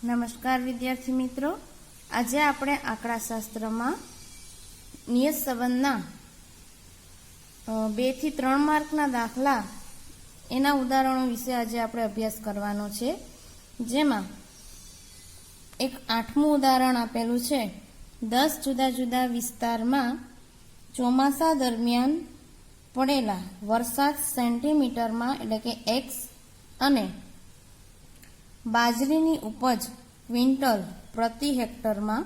નમસ્કાર વિદ્યાર્થી મિત્રો, આજે આપણે આંકડાશાસ્ત્રમાં નિયત સંબંધના 2 થી 3 માર્કના દાખલા એના ઉદાહરણો વિશે આજે આપણે અભ્યાસ કરવાનો છે। જેમાં એક 8મું ઉદાહરણ આપેલું છે। 10 જુદા જુદા વિસ્તારમાં ચોમાસા દરમિયાન પડેલા વરસાદ સેન્ટીમીટરમાં એટલે કે x અને બાજરીની ઉપજ ક્વિન્ટલ પ્રતિ હેક્ટરમાં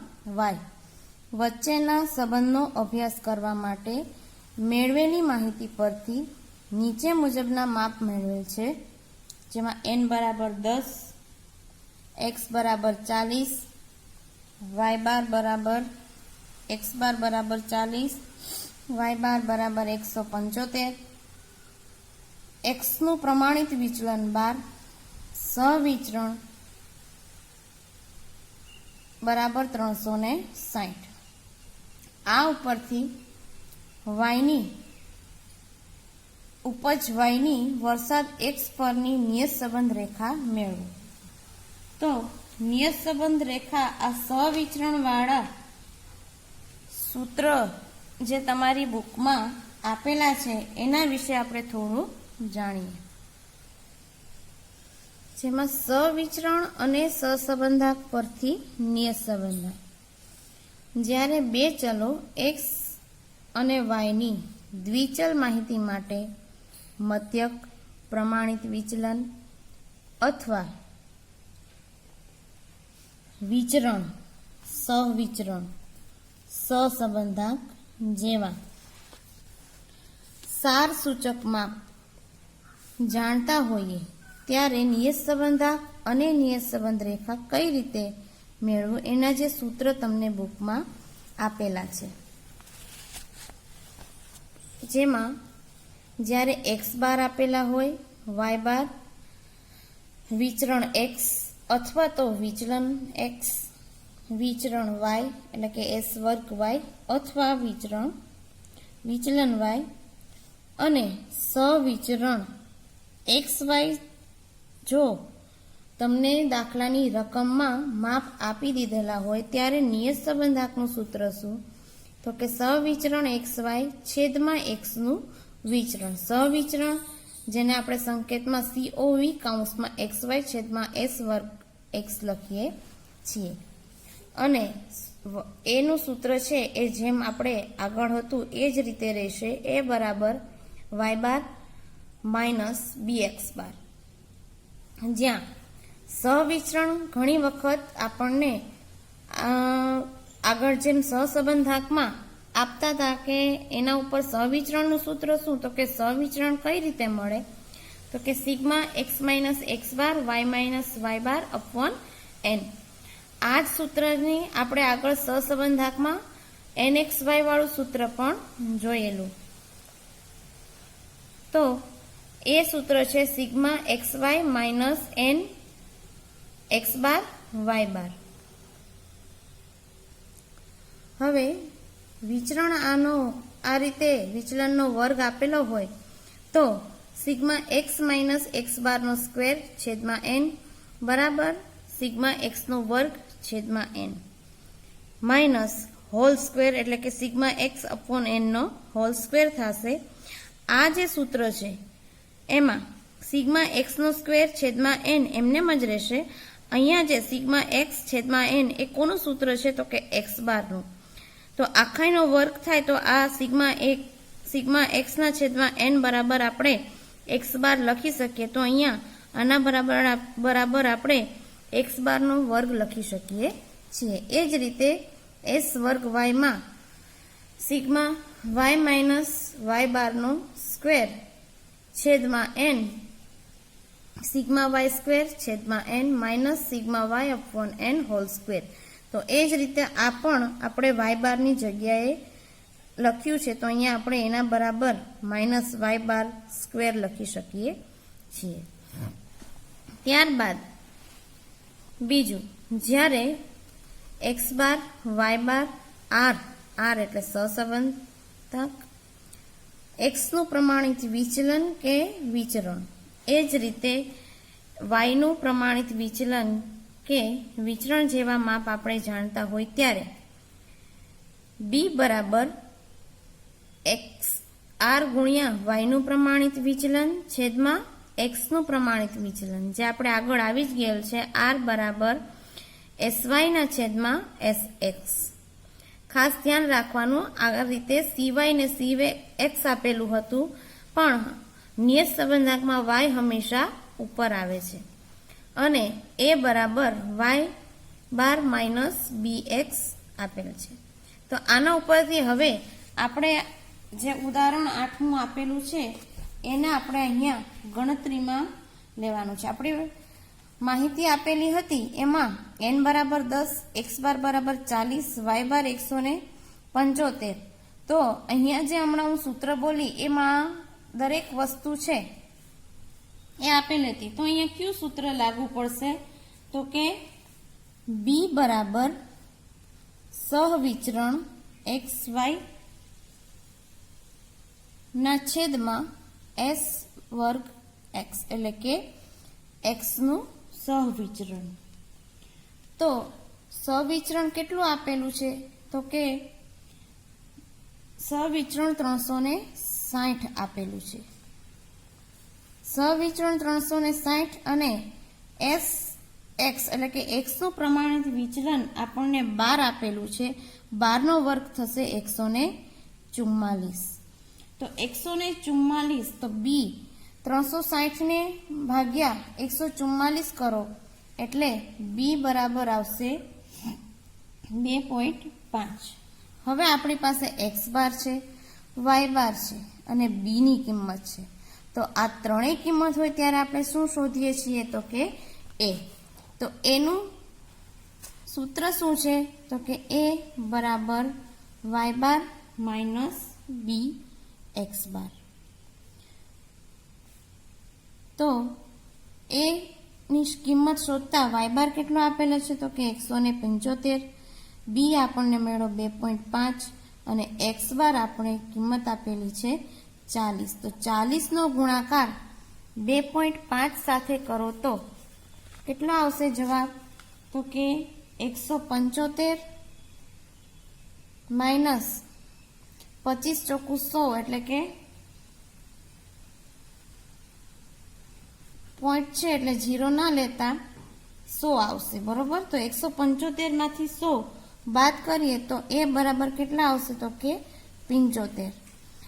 y વચ્ચેના સંબંધનો અભ્યાસ કરવા માટે મેળવેલી માહિતી પરથી નીચે મુજબના માપ મેળવેલ છે। જેમાં n બરાબર 10, x બરાબર 40, y બાર બરાબર x બાર બરાબર 40, y બાર બરાબર 175, x નું પ્રમાણિત વિચલન 12, સહવિચરણ બરાબર 360। આ ઉપરથી વાયની ઉપજ વાયની વરસાદ x પરની નિયત સંબંધ રેખા મેળવો। તો નિયત સંબંધ રેખા આ સહવિચરણ વાળા સૂત્ર જે તમારી બુકમાં આપેલા છે એના વિશે આપણે થોડું જાણીએ। જેમાં સહવિચરણ અને સહસંબંધક પરથી નિયત સંબંધ, જ્યારે બે ચલો x અને y ની દ્વિચલ માહિતી માટે મધ્યક, પ્રમાણિત વિચલન અથવા વિચરણ, સહવિચરણ, સહસંબંધક જેવા સાર સૂચક માપ જાણતા હોઈએ ત્યારે નિયત સંબંધક અને નિયત સંબંધ રેખા કઈ રીતે મેળવવું એના જે સૂત્ર તમને બુકમાં આપેલા છે। જેમાં જ્યારે x બાર આપેલા હોય, y બાર, વિચરણ x અથવા તો વિચલન x, વિચરણ y એટલે કે s વર્ગ y અથવા વિચલન y અને સહવિચરણ xy જો તમને દાખલાની રકમમાં માપ આપી દીધેલા હોય ત્યારે નિયત સંબંધકનું સૂત્ર શું? તો કે સહવિચરણ xy છેદમાં x નું વિચરણ, સહવિચરણ જેને આપણે સંકેતમાં COV કૌંસમાં xy છેદમાં s વર્ગ x લખીએ છીએ। અને એનું સૂત્ર છે એ જેમ આપણે આગળ હતું એ જ રીતે રહેશે, a બરાબર y બાર માઇનસ bx બાર, જ્યાં સહવિચરણ ઘણી વખત આપણને આગળ જેમ સહસંબંધકમાં આપતા હતા કે એના ઉપર સહવિચરણનું સૂત્ર શું? તો કે સહવિચરણ કઈ રીતે મળે? તો કે સિગ્મા x માઇનસ x બાર y માઇનસ y બાર અપોન n। આ જ સૂત્રની આપણે આગળ સહસંબંધકમાં nxy વાળું સૂત્ર પણ જોયેલું। તો એ સૂત્ર છે sigma xy minus n x બાર y બાર। હવે વિચરણ આ રીતે વિચલનનો વર્ગ આપેલો હોય તો સિગ્મા x માઇનસ x બારનો સ્ક્વેર છેદમાં n બરાબર સિગ્મા x નો વર્ગ છેદમાં n માઇનસ હોલ સ્ક્વેર એટલે કે સિગ્મા x અપોન n નો હોલ સ્ક્વેર થશે। આ જે સૂત્ર છે એમાં સિગ્મા x નો સ્ક્વેર છેદમાં n એમને જ રહેશે। અહીંયા જે સિગ્મા x છેદમાં n એ કોનું સૂત્ર છે? તો કે x બારનું। તો આખાઈનો વર્ગ થાય તો આ સિગ્મા x ના છેદમાં n બરાબર આપણે x બાર લખી શકીએ। તો અહીંયા આના બરાબર આપણે x બારનો વર્ગ લખી શકીએ છીએ। એ જ રીતે s વર્ગ y માં સિગ્મા y માઇનસ y બારનો સ્ક્વેર છેદમાં n સિગ્મા y સ્ક્વેર છેદમાં n minus sigma y upon n whole square. તો એ જ રીતે આ પણ આપણે y બારની જગ્યાએ લખ્યું છે તો અહીંયા આપણે એના બરાબર માઇનસ y બાર સ્ક્વેર લખી શકીએ છીએ। ત્યારબાદ બીજું, જ્યારે x બાર y બાર r એટલે સહસંબંધક, x નું પ્રમાણિત વિચલન કે વિચરણ, એ જ રીતે y નું પ્રમાણિત વિચલન કે વિચરણ જેવા માપ આપણે જાણતા હોય ત્યારે બી બરાબર એક્સ આર ગુણ્યા વાયનું પ્રમાણિત વિચલન છેદમાં એક્સનું પ્રમાણિત વિચલન, જે આપણે આગળ આવી જ ગયેલ છે, આર બરાબર એસવાયના છેદમાં એસ એક્સ. ખાસ ધ્યાન રાખવાનું, આ રીતે સીવાય ને સીવે એક્સ આપેલું હતું, પણ નિયત સંબંધાંકમાં વાય હંમેશા ઉપર આવે છે. અને એ બરાબર વાય બાર માઇનસ બી એક્સ આપેલ છે. તો આના ઉપરથી હવે આપણે જે ઉદાહરણ 8મું આપેલું છે એને આપણે અહીંયા ગણતરીમાં લેવાનું છે. આપણે માહિતી આપેલી હતી એમાં n બરાબર 10, x બાર બરાબર 40, y બાર 175. તો અહીંયા જે હમણાં હું સૂત્ર બોલી એમાં દરેક વસ્તુ છે એ આપેલી હતી. તો અહીંયા કયું સૂત્ર લાગુ પડશે? તો કે b બરાબર સહવિચરણ એક્સ વાય ના છેદમાં s વર્ગ x, એટલે કે x નું સહવિચરણ. તો સહવિચરણ કેટલું આપેલું છે? તો કે સહવિચરણ 360 આપેલું છે. સહવિચરણ 360 અને એસ એક્સ એટલે કે એક્સ નું પ્રમાણિત વિચલન આપણને 12 આપેલું છે. 12 નો વર્ગ થશે 144. તો 144, તો બી 360 ને ભાગ્યા 144 કરો એટલે બી બરાબર આવશે 2.5. હવે આપણી પાસે એક્સ બાર છે, વાય બાર છે અને બી ની કિંમત છે. તો આ ત્રણેય કિંમત હોય ત્યારે આપણે શું શોધીએ છીએ? તો કે એ. તો એનું સૂત્ર શું છે? તો કે એ બરાબર વાય બાર માઇનસ બી એક્સ બાર. તો એ ની કિંમત શોધતા વાય બાર કેટલો આપેલો છે? તો કે 175. બી આપણને મળ્યો 2.5 અને એક્સ બાર આપણે કિંમત આપેલી છે 40. તો 40 નો ગુણાકાર 2.5 સાથે કરો તો કેટલો આવશે જવાબ? તો કે 175 માઇનસ 25 ચોકું 100 એટલે કે પોઈન્ટ છે એટલે 0 ના લેતા 100 આવશે, બરોબર. તો 175 માંથી 100 બાદ કરીએ તો એ બરાબર કેટલા આવશે? તો કે 75.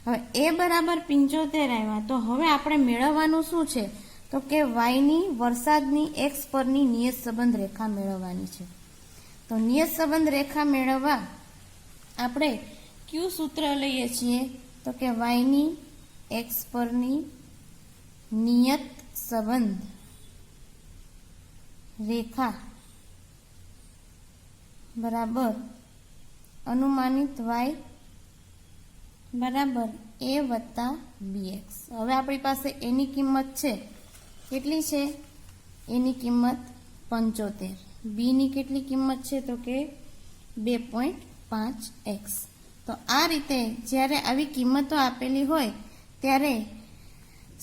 હવે એ બરાબર 75 આવ્યા. તો હવે આપણે મેળવવાનું શું છે? તો કે વાયની વરસાદની એક્સ પરની નિયત સંબંધ રેખા મેળવવાની છે. તો નિયત સંબંધ રેખા મેળવવા આપણે કયું સૂત્ર લઈએ છીએ? તો કે વાયની એક્સ પરની નિયત સંબંધ રેખા બરાબર અનુમાનિત વાય બરાબર a વત્તા bx. હવે આપણી પાસે એની કિંમત છે, કેટલી છે? એની કિંમત 75. બી ની કેટલી કિંમત છે? તો કે 2.5x. તો આ રીતે જ્યારે આવી કિંમતો આપેલી હોય ત્યારે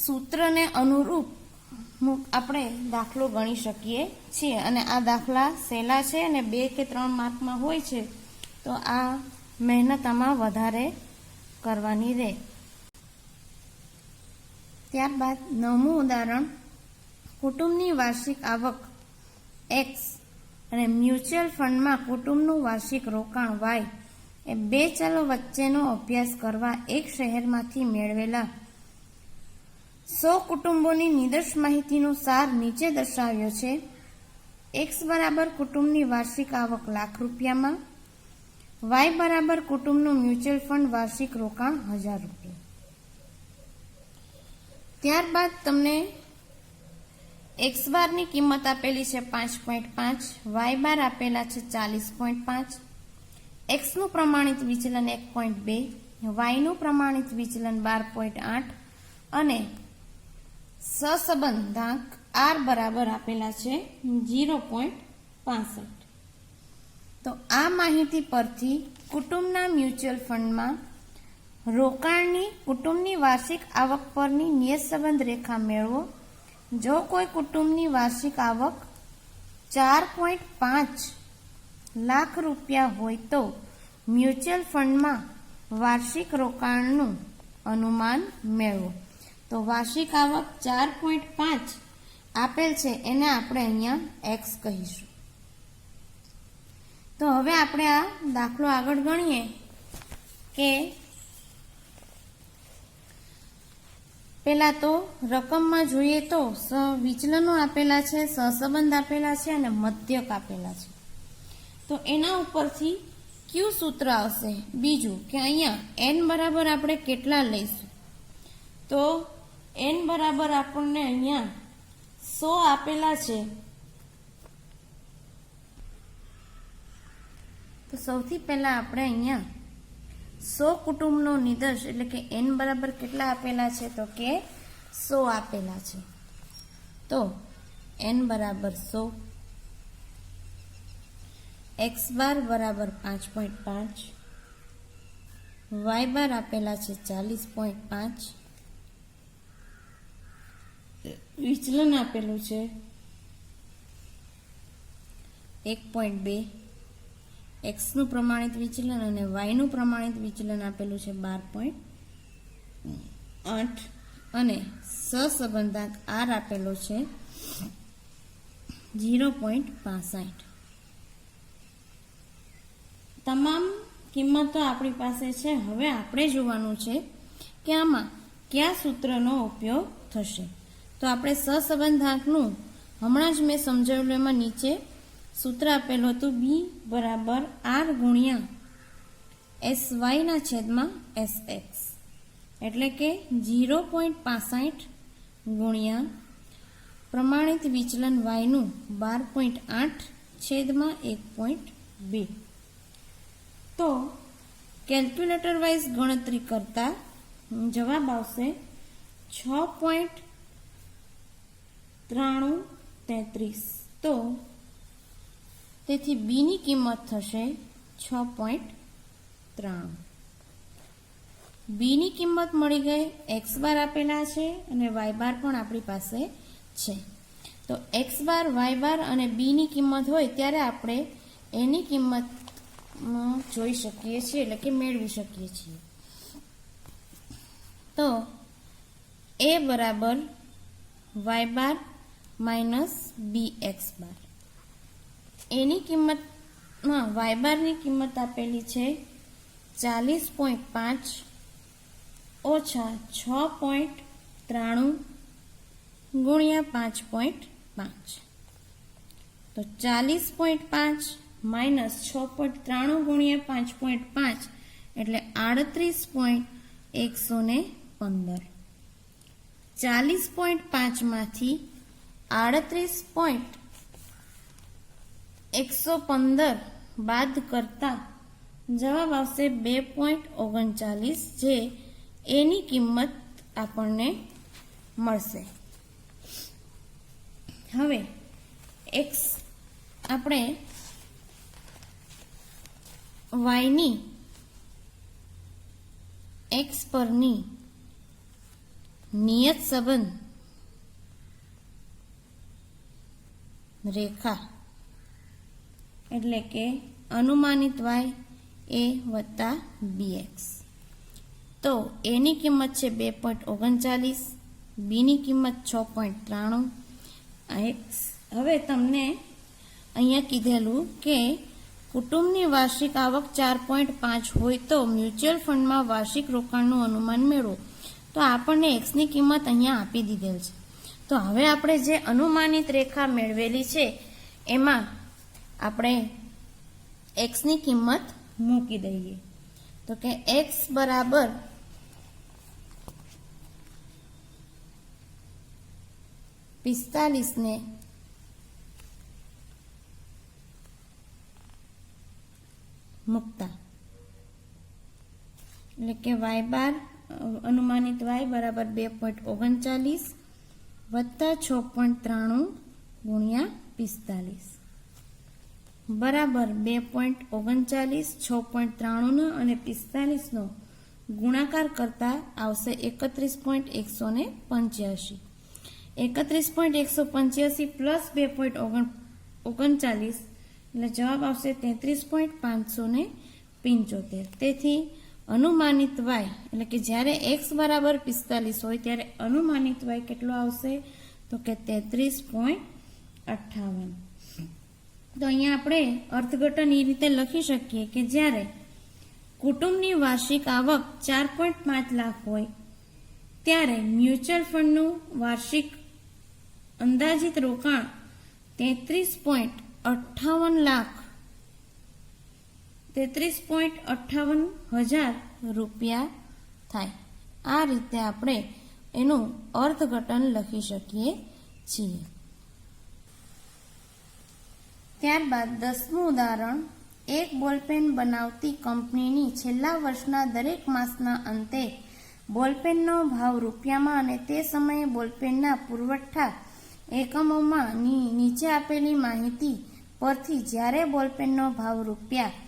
સૂત્રને અનુરૂપ આપણે દાખલો ગણી શકીએ છીએ. અને આ દાખલા સહેલા છે અને 2 કે 3 માર્કમાં હોય છે. તો આ મહેનત આમાં વધારે કરવાની રહે. ત્યારબાદ 9મું ઉદાહરણ, કુટુંબની વાર્ષિક આવક એક્સ અને મ્યુચ્યુઅલ ફંડમાં કુટુંબનું વાર્ષિક રોકાણ વાય એ બે ચલો વચ્ચેનો અભ્યાસ કરવા એક શહેરમાંથી મેળવેલા 100 કુટુંબોની નિદર્શ માહિતીનો સાર નીચે દર્શાવ્યો છે. એક્સ બરાબર કુટુંબની વાર્ષિક આવક લાખ રૂપિયામાં, વાય બરાબર કુટુંબનું મ્યુચ્યુઅલ ફંડ વાર્ષિક રોકાણ 1000 રૂપિયા. ત્યારબાદ તમને એક્સ બારની કિંમત આપેલી છે 5.5, વાય બાર આપેલા છે 40.5, એક્સનું પ્રમાણિત વિચલન 1.2, વાયનું પ્રમાણિત વિચલન 12.8 અને સહસંબંધાંક આર બરાબર આપેલા છે 0.65. તો આ માહિતી પરથી કુટુંબના મ્યુચ્યુઅલ ફંડમાં રોકાણની કુટુંબની વાર્ષિક આવક પરની નિયત સંબંધ રેખા મેળવો. જો કોઈ કુટુંબની વાર્ષિક આવક 4.5 લાખ રૂપિયા હોય તો મ્યુચ્યુઅલ ફંડમાં વાર્ષિક રોકાણનું અનુમાન મેળવો. તો વાર્ષિક આવક 4.5 આપેલ છે, એને આપણે અહીંયા એક્સ કહીશું. તો હવે આપણે આ દાખલો આગળ ગણીએ કે પેલા તો રકમમાં જોઈએ તો વિચલનો આપેલા છે, સહસંબંધ આપેલા છે અને મધ્યક આપેલા છે. તો એના ઉપરથી કયું સૂત્ર આવશે? બીજું કે અહીંયા n બરાબર આપણે કેટલા લઈશું? તો n બરાબર આપણને અહીંયા 100 આપેલા છે. તો સૌથી પહેલા આપણે અહીંયા 100 કુટુંબનો નિદર્શ એટલે કે n બરાબર કેટલા આપેલા છે? તો કે 100 આપેલા છે. તો n બરાબર 100, x બાર બરાબર 5.5, y બાર આપેલા છે 40.5, વિચલન આપેલું છે 1.2, x નું પ્રમાણિત વિચલન અને y નું પ્રમાણિત વિચલન આપેલું છે 12.8 અને સહસંબંધાંક r આપેલો છે 0.65. તમામ કિંમતો આપણી પાસે છે. હવે આપણે જોવાનું છે કે આમાં કયા સૂત્રનો ઉપયોગ થશે. તો આપણે સહસંબંધાંકનું હમણાં જ મેં સમજાવેલું એમાં નીચે સૂત્ર આપેલું હતું b બરાબર r ગુણ્યા sy ના છેદમાં sx એટલે કે 0.65 ગુણ્યા પ્રમાણિત વિચલન y નું 12.8 છેદમાં 1.2. તો કેલ્ક્યુલેટર વાઇઝ ગણતરી કરતા જવાબ આવશે 6.9333. તો તેથી b ની કિંમત થશે 6.93. b ની કિંમત મળી ગઈ. x બાર આપેલા છે અને y બાર પણ આપણી પાસે છે. તો x બાર, y બાર અને b ની કિંમત હોય ત્યારે આપણે એની કિંમત જોઈ શકીએ છીએ એટલે કે મેળવી શકીએ છીએ. તો a બરાબર y બાર માઇનસ bx બાર. એની કિંમતમાં y બારની કિંમત આપેલી છે 40.5 ઓછા 6.93 ગુણ્યા 5.5. તો 40.5 માઇનસ 6.93 ગુણ્યા 5.5 એટલે 38.115. 40.5 માંથી 38.115 બાદ કરતા જવાબ આવશે 2.39, જે એની કિંમત આપણને મળશે. હવે x આપણે y ની x પરની નિયત સંબંધ રેખા એટલે કે અનુમાનિત y a વત્તા bx. તો એની કિંમત છે 2.39, બીની કિંમત 6.93. હવે તમને અહીંયા કીધેલું કે કુટુંબની વાર્ષિક આવક 4.5 હોય તો મ્યુચ્યુઅલ ફંડમાં વાર્ષિક રોકાણનું અનુમાન મેળવો. તો આપણને x ની કિંમત અહીંયા આપી દીધેલ છે. તો હવે આપણે જે અનુમાનિત રેખા મેળવેલી છે એમાં આપણે x ની કિંમત મૂકી દઈએ. તો કે x બરાબર ને મૂકતા એટલે કે y બાર અનુમાનિત y બરાબર 2.39 વત્તા 6.93 ગુણ્યા 45 બરાબર 2.39, 6.93 અને 45 નો ગુણાકાર કરતા આવશે 31.185. 31.185 પ્લસ 2.39 39 એટલે જવાબ આવશે 33.575. તેથી અનુમાનિત વાય એટલે કે જ્યારે x બરાબર 45 હોય ત્યારે અનુમાનિત વાય કેટલો આવશે તો કે 33.58. તો અહીંયા આપણે અર્થઘટન એ રીતે લખી શકીએ કે જ્યારે કુટુંબની વાર્ષિક આવક 4.5 લાખ હોય ત્યારે મ્યુચ્યુઅલ ફંડનું વાર્ષિક અંદાજિત રોકાણ 33.58 રૂપિયા થાય. આ રીતે આપણે એનું અર્થઘટન લખી શકીએ છીએ. ત્યારબાદ 10મું ઉદાહરણ, એક બોલપેન બનાવતી કંપનીની છેલ્લા વર્ષના દરેક માસના અંતે બોલપેનનો ભાવ રૂપિયામાં અને તે સમયે બોલપેનના પુરવઠા એકમોમાં નીચે આપેલી માહિતી પરથી જ્યારે બોલપેનનો ભાવ રૂપિયા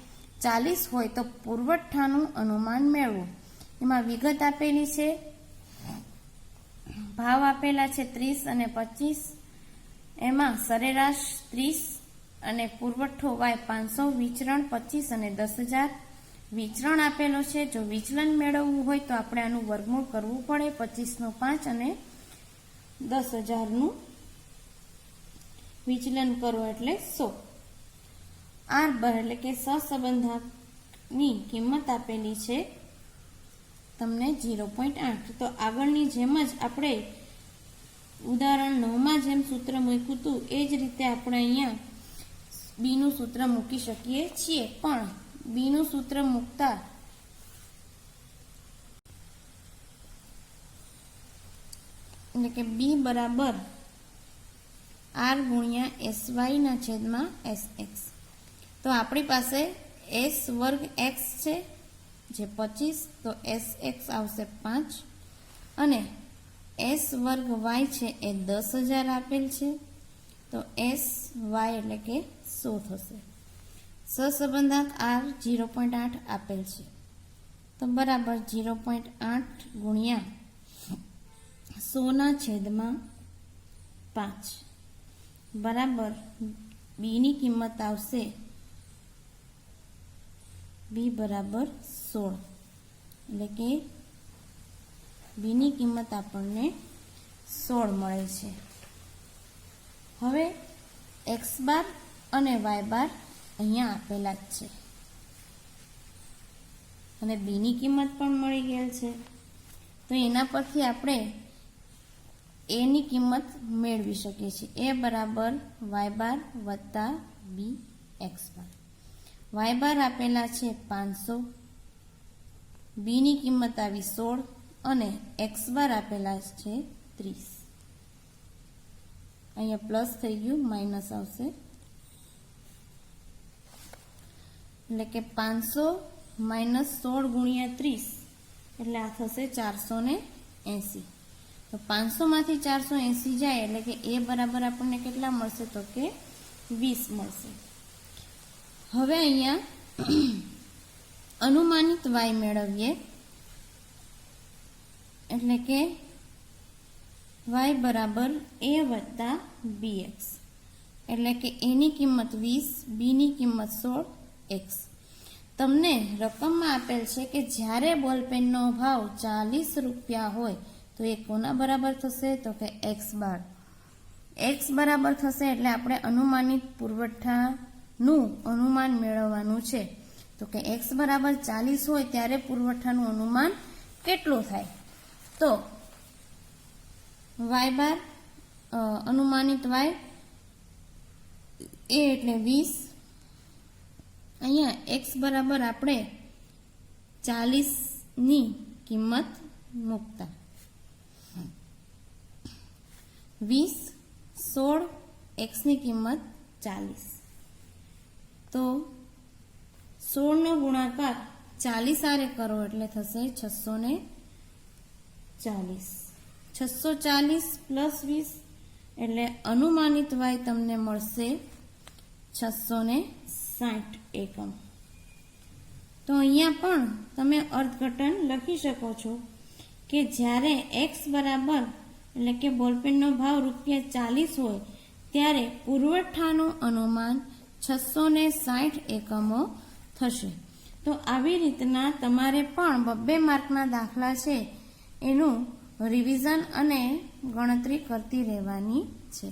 40 હોય તો પુરવઠાનું અનુમાન મેળવો. એમાં વિગત આપેલી છે, ભાવ આપેલા છે 30 અને 25, એમાં સરેરાશ 30 અને પુરવઠો વાય 500, વિચરણ 25 અને 10,000. વિચરણ આપેલો છે, જો વિચલન મેળવવું હોય તો આપણે આનું વર્ગમૂળ કરવું પડે, 25 નો 5 અને 10,000 વિચલન કરો એટલે 100. આર બર એટલે કે સહસંબંધકની કિંમત આપેલી છે તમને 0.8. તો આગળની જેમ જ આપણે ઉદાહરણ 9માં જેમ સૂત્ર મૂક્યું હતું એ જ રીતે આપણે અહીંયા બીનું સૂત્ર મૂકી શકીએ છીએ. પણ બીનું સૂત્ર મૂકતા એટલે કે બી બરાબર આર ગુણ્યા SY ના છેદમાં SX. તો આપણી પાસે S વર્ગ X છે જે 25, તો SX આવશે 5 અને S વર્ગ Y છે એ 10,000 આપેલ છે, તો SY એટલે કે 100 થશે. સહસંબંધક R 0.8 આપેલ છે, તો બરાબર 0.8 ગુણ્યા 100 ના છેદમાં 5 બરાબર બીની કિંમત આવશે બી બરાબર 16. એટલે કે બીની કિંમત આપણને 16 મળે છે. હવે x બાર અને y બાર અહીંયા આપેલા જ છે અને બીની કિંમત પણ મળી ગયેલ છે. તો એના પરથી આપણે એની કિંમત મેળવી શકીએ છીએ. એ બરાબર y બાર વત્તા બી એક્સ બાર. y બાર આપેલા છે 500, બીની કિંમત આવી 16 અને x બાર આપેલા છે 30. અહીંયા પ્લસ થઈ ગયું, માઇનસ આવશે એટલે કે 500 માઇનસ 16 ગુણ્યા 30 એટલે આ થશે 480. તો 500 માંથી 480 જાય એટલે કે એ બરાબર આપણને કેટલા મળશે તો કે 20 મળશે. હવે અહીંયા અનુમાનિત y મેળવીએ એટલે કે y બરાબર a વત્તા bx એટલે કે એની કિંમત 20, બીની કિંમત 16, x. તમને રકમમાં આપેલ છે કે જ્યારે બોલપેનનો ભાવ 40 રૂપિયા હોય તો એ કોના બરાબર થશે તો કે x બાર. x બરાબર થશે એટલે આપણે અનુમાનિત પુરવઠાનું અનુમાન મેળવવાનું છે. તો કે x બરાબર 40 હોય ત્યારે પુરવઠાનું અનુમાન કેટલું થાય તો y બાર અનુમાનિત y એ એટલે 20. અહીંયા x બરાબર આપણે 40 ની કિંમત મૂકતા 20, 16, x ની કિંમત 40. તો 16 નો ગુણાકાર 40 આરે કરો એટલે થશે 640. 640 પ્લસ 20 એટલે અનુમાનિત y તમને મળશે 660 એકમ. તો અહીંયા પણ તમે અર્થઘટન લખી શકો છો કે જ્યારે x બરાબર એટલે કે બોલપેનનો ભાવ રૂપિયા 40 હોય ત્યારે પુરવઠાનું અનુમાન 660 એકમો થશે. તો આવી રીતના તમારે પણ 2 માર્કના દાખલા છે એનું રિવિઝન અને ગણતરી કરતી રહેવાની છે.